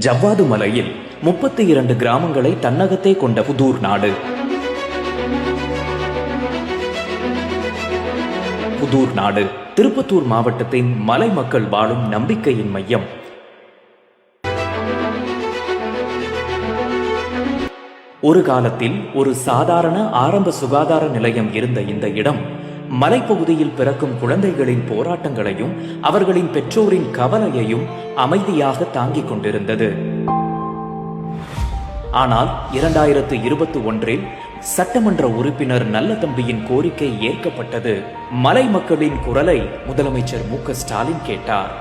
ஜவ்வாது மலையில் 32 கிராமங்களை தன்னகத்தே கொண்ட புதூர் நாடு. புதூர் நாடு திருப்பத்தூர் மாவட்டத்தின் மலை மக்கள் வாழும் நம்பிக்கையின் மையம். ஒரு காலத்தில் ஒரு சாதாரண ஆரம்ப சுகாதார நிலையம் இருந்த இந்த இடம் மலைப்பகுதியில் பிறக்கும் குழந்தைகளின் போராட்டங்களையும் அவர்களின் பெற்றோரின் கவலையையும் அமைதியாக தாங்கிக் கொண்டிருந்தது. ஆனால் 2021 சட்டமன்ற உறுப்பினர் நல்லதம்பியின் கோரிக்கை ஏற்கப்பட்டது. மலை மக்களின் குரலை முதலமைச்சர் மு.க.ஸ்டாலின் கேட்டார்.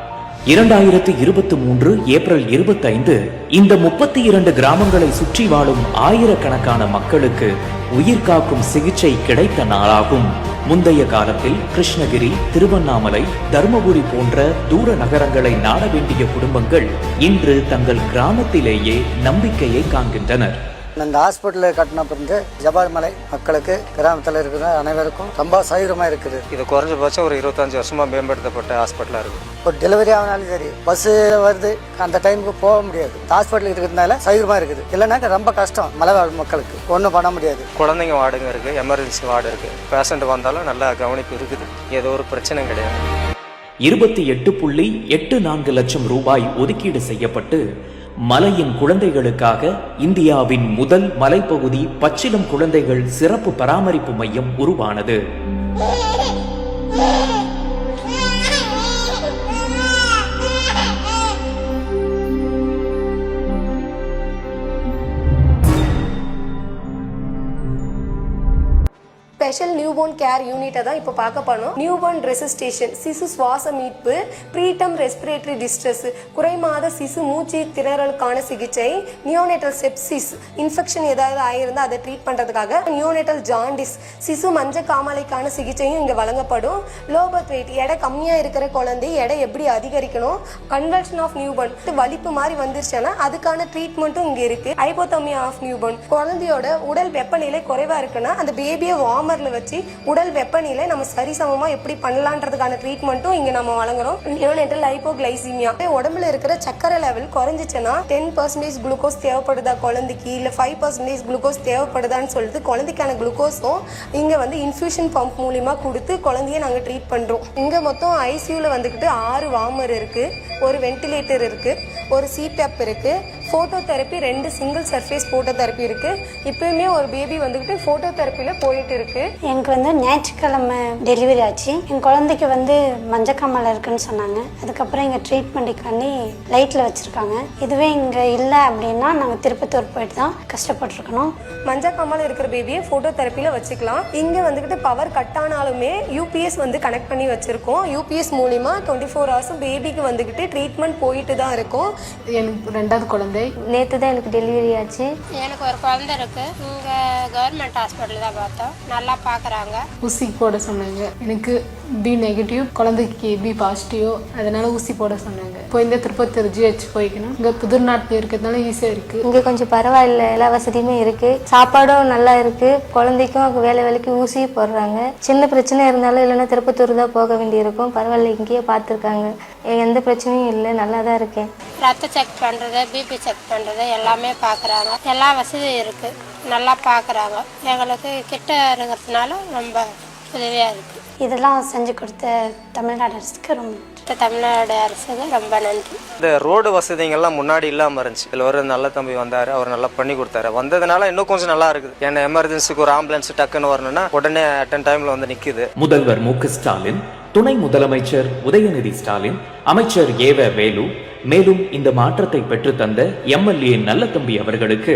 2023 ஏப்ரல் 25 இந்த 32 கிராமங்களை சுற்றி வாழும் ஆயிரக்கணக்கான மக்களுக்கு உயிர் காக்கும் சிகிச்சை கிடைத்த நாளாகும். முந்தைய காலத்தில் கிருஷ்ணகிரி, திருவண்ணாமலை, தருமபுரி போன்ற தூர நகரங்களை நாட வேண்டிய குடும்பங்கள் இன்று தங்கள் கிராமத்திலேயே நம்பிக்கையை காண்கின்றனர். இந்த ஹாஸ்பிட்டல் கட்டின பிறகு ஜவ்வாது மலை மக்களுக்கு கிராமத்தில் இருக்கிற அனைவருக்கும் ரொம்ப சௌகரியமாக இருக்குது. இது குறைஞ்சபட்சம் ஒரு 25 வருஷமாக மேம்படுத்தப்பட்ட ஹாஸ்பிட்டலாக இருக்குது. ஒரு டெலிவரி ஆனாலும் சரி, பஸ்ஸு வருது, அந்த டைமுக்கு போக முடியாது. ஹாஸ்பிட்டல் இருக்கிறதுனால சௌகரியமாக இருக்குது. இல்லைன்னா ரொம்ப கஷ்டம் மலை மக்களுக்கு, ஒன்றும் பண்ண முடியாது. குழந்தைங்க வார்டுங்க இருக்குது, எமர்ஜென்சி வார்டு இருக்குது. பேஷண்ட் வந்தாலும் நல்லா கவனிப்பு இருக்குது. ஏதோ ஒரு பிரச்சனை கிடையாது. 28.84 லட்சம் ரூபாய் ஒதுக்கீடு செய்யப்பட்டு மலையின் குழந்தைகளுக்காக இந்தியாவின் முதல் மலைப்பகுதி பச்சிளம் குழந்தைகள் சிறப்பு பராமரிப்பு மையம் உருவானது. ஸ்பெஷல் நியூபோர்ன் கேர் யூனிட்டை தான் இப்போ பார்க்க போனோம். நியூபோர்ன் ரெசிஸ்டேஷன், சிசு சுவாச மீட்பு, ப்ரீடம் ரெஸ்பிரேட்டரி டிஸ்ட்ரெஸ், குறைமாத சிசு மூச்சு திணறலுக்கான சிகிச்சை, நியோனேட்டல் செப்சிஸ், இன்ஃபெக்ஷன் ஏதாவது ஆயிருந்தால் அதை ட்ரீட் பண்ணுறதுக்காக, நியோனேட்டல் ஜாண்டிஸ், சிசு மஞ்சள் காமாலைக்கான சிகிச்சையும் இங்கே வழங்கப்படும். லோ பர்த் வெயிட், எடை கம்மியாக இருக்கிற குழந்தை எடை எப்படி அதிகரிக்கணும், கன்வர்ஷன் ஆஃப் நியூபோர்ன், வலிப்பு மாதிரி வந்துருச்சுன்னா அதுக்கான ட்ரீட்மெண்ட்டும் இங்கே இருக்கு. ஹைபோதர்மியா ஆஃப் நியூபோர்ன், குழந்தையோட உடல் வெப்பநிலை குறைவா இருக்குன்னா அந்த பேபியை வார்மர் வச்சு உடல் வெப்பநிலை நம்ம சரிசமமா எப்படி பண்ணலான்றதுக்கான ட்ரீட்மெண்ட்டும் இங்க நம்ம வழங்குறோம். நியோனேட்டல் ஹைப்போகிளைசீமியா, உடம்புல இருக்கிற சக்கரை லெவல் குறைஞ்சிச்சுன்னா 10% குளுக்கோஸ் தேவைப்படுதா குழந்தைக்கு, இல்ல 5% குளுக்கோஸ் தேவைப்படுதான்னு சொல்லிட்டு குழந்தைக்கான குளுக்கோஸும் இங்க இன்ஃபியூஷன் பம்ப் மூலியமா கொடுத்து குழந்தைய நாங்க ட்ரீட் பண்றோம். இங்க மொத்தம் ஐசியூல வந்துகிட்டு 6 வார்மர் இருக்கு, ஒரு வென்டிலேட்டர் இருக்கு, ஒரு சிபேப் இருக்கு, photo therapy, 2 single surface photo therapy இருக்கு. இப்பயுமே ஒரு பேபி வந்துகிட்டு போட்டோ தெரப்பில போயிட்டு இருக்கு. எனக்கு ஞாயிற்றுக்கிழமை டெலிவரி ஆச்சு. என் குழந்தைக்கு மஞ்சக்காமலை இருக்குன்னு சொன்னாங்க. அதுக்கப்புறம் இங்கே ட்ரீட்மெண்ட்டுக்காண்டி லைட்டில் வச்சுருக்காங்க. இதுவே இங்கே இல்லை அப்படின்னா நாங்கள் திருப்பத்தூர் போயிட்டு தான் கஷ்டப்பட்டுருக்கணும். மஞ்சக்காமலை இருக்கிற பேபியை ஃபோட்டோ தெரப்பியில் வச்சுக்கலாம். இங்கே வந்துக்கிட்டு பவர் கட் ஆனாலுமே யூபிஎஸ் கனெக்ட் பண்ணி வச்சுருக்கோம். யூபிஎஸ் மூலிமா 24 ஹவர்ஸும் பேபிக்கு வந்துக்கிட்டு ட்ரீட்மெண்ட் போயிட்டு தான் இருக்கும். எனக்கு 2வது குழந்தை நேற்று தான் எனக்கு டெலிவரி ஆச்சு. எனக்கு ஒரு குழந்தை இருக்கு. இங்கே கவர்மெண்ட் ஹாஸ்பிட்டல் தான் பார்த்தோம். நல்லா பார்க்குறாங்க. ஊசி போட சொன்னாங்க. எனக்கு பி நெகட்டிவ், குழந்தைக்கு பி பாசிட்டிவ், அதனால ஊசி போட சொன்னாங்க. இப்போ இந்த திருப்பத்தூர் ஜிஹெச் போய்க்கணும். இங்கே புதூர் நாட்டில் இருக்கிறதுனால ஈஸியாக இருக்கு. இங்கே கொஞ்சம் பரவாயில்ல, எல்லா வசதியுமே இருக்கு, சாப்பாடும் நல்லா இருக்கு, குழந்தைக்கும் வேலைக்கு ஊசி போடுறாங்க. சின்ன பிரச்சனை இருந்தாலும் இல்லைன்னா திருப்பத்தூர் தான் போக வேண்டியிருக்கும். பரவாயில்ல, இங்கேயே பார்த்துருக்காங்க, எந்த பிரச்சனையும் இல்லை, நல்லா தான் இருக்கேன். ரத்த செக் பண்ணுறது, பிபி செக் பண்ணுறது எல்லாமே பார்க்குறாங்க. எல்லா வசதியும் இருக்குது, நல்லா பார்க்குறாங்க. எங்களுக்கு கிட்ட இருக்கிறதுனால ரொம்ப உதவியாக இருக்குது. இதெல்லாம் செஞ்சு கொடுத்த தமிழ்நாடு அரசுக்கு தமிழ்நாடு அரசுக்கு ரொம்ப நன்றி. இந்த ரோடு வசதிகள்லாம் முன்னாடி இல்லாமல் இருந்துச்சு. இதில் ஒரு நல்ல தம்பி வந்தார், அவர் நல்லா பண்ணி கொடுத்தாரு. வந்ததுனால இன்னும் கொஞ்சம் நல்லா இருக்குது. ஏன்னா எமர்ஜென்சிக்கு ஒரு ஆம்புலன்ஸ் டக்குன்னு வரணும்னா உடனே அட்டன் டைமில் நிற்குது. முதல்வர் மு.க.ஸ்டாலின், துணை முதலமைச்சர் உதயநிதி ஸ்டாலின், அமைச்சர் ஏவ வேலு, மேலும் இந்த மாற்றத்தை பெற்று தந்த எம்எல்ஏ நல்லதம்பி அவர்களுக்கு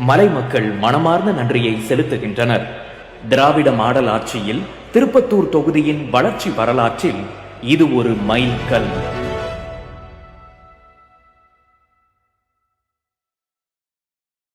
மலை மக்கள் மனமார்ந்த நன்றியை செலுத்துகின்றனர். திராவிட மாடல் ஆட்சியில் திருப்பத்தூர் தொகுதியின் வளர்ச்சி வரலாற்றில் இது ஒரு மைல்கல்.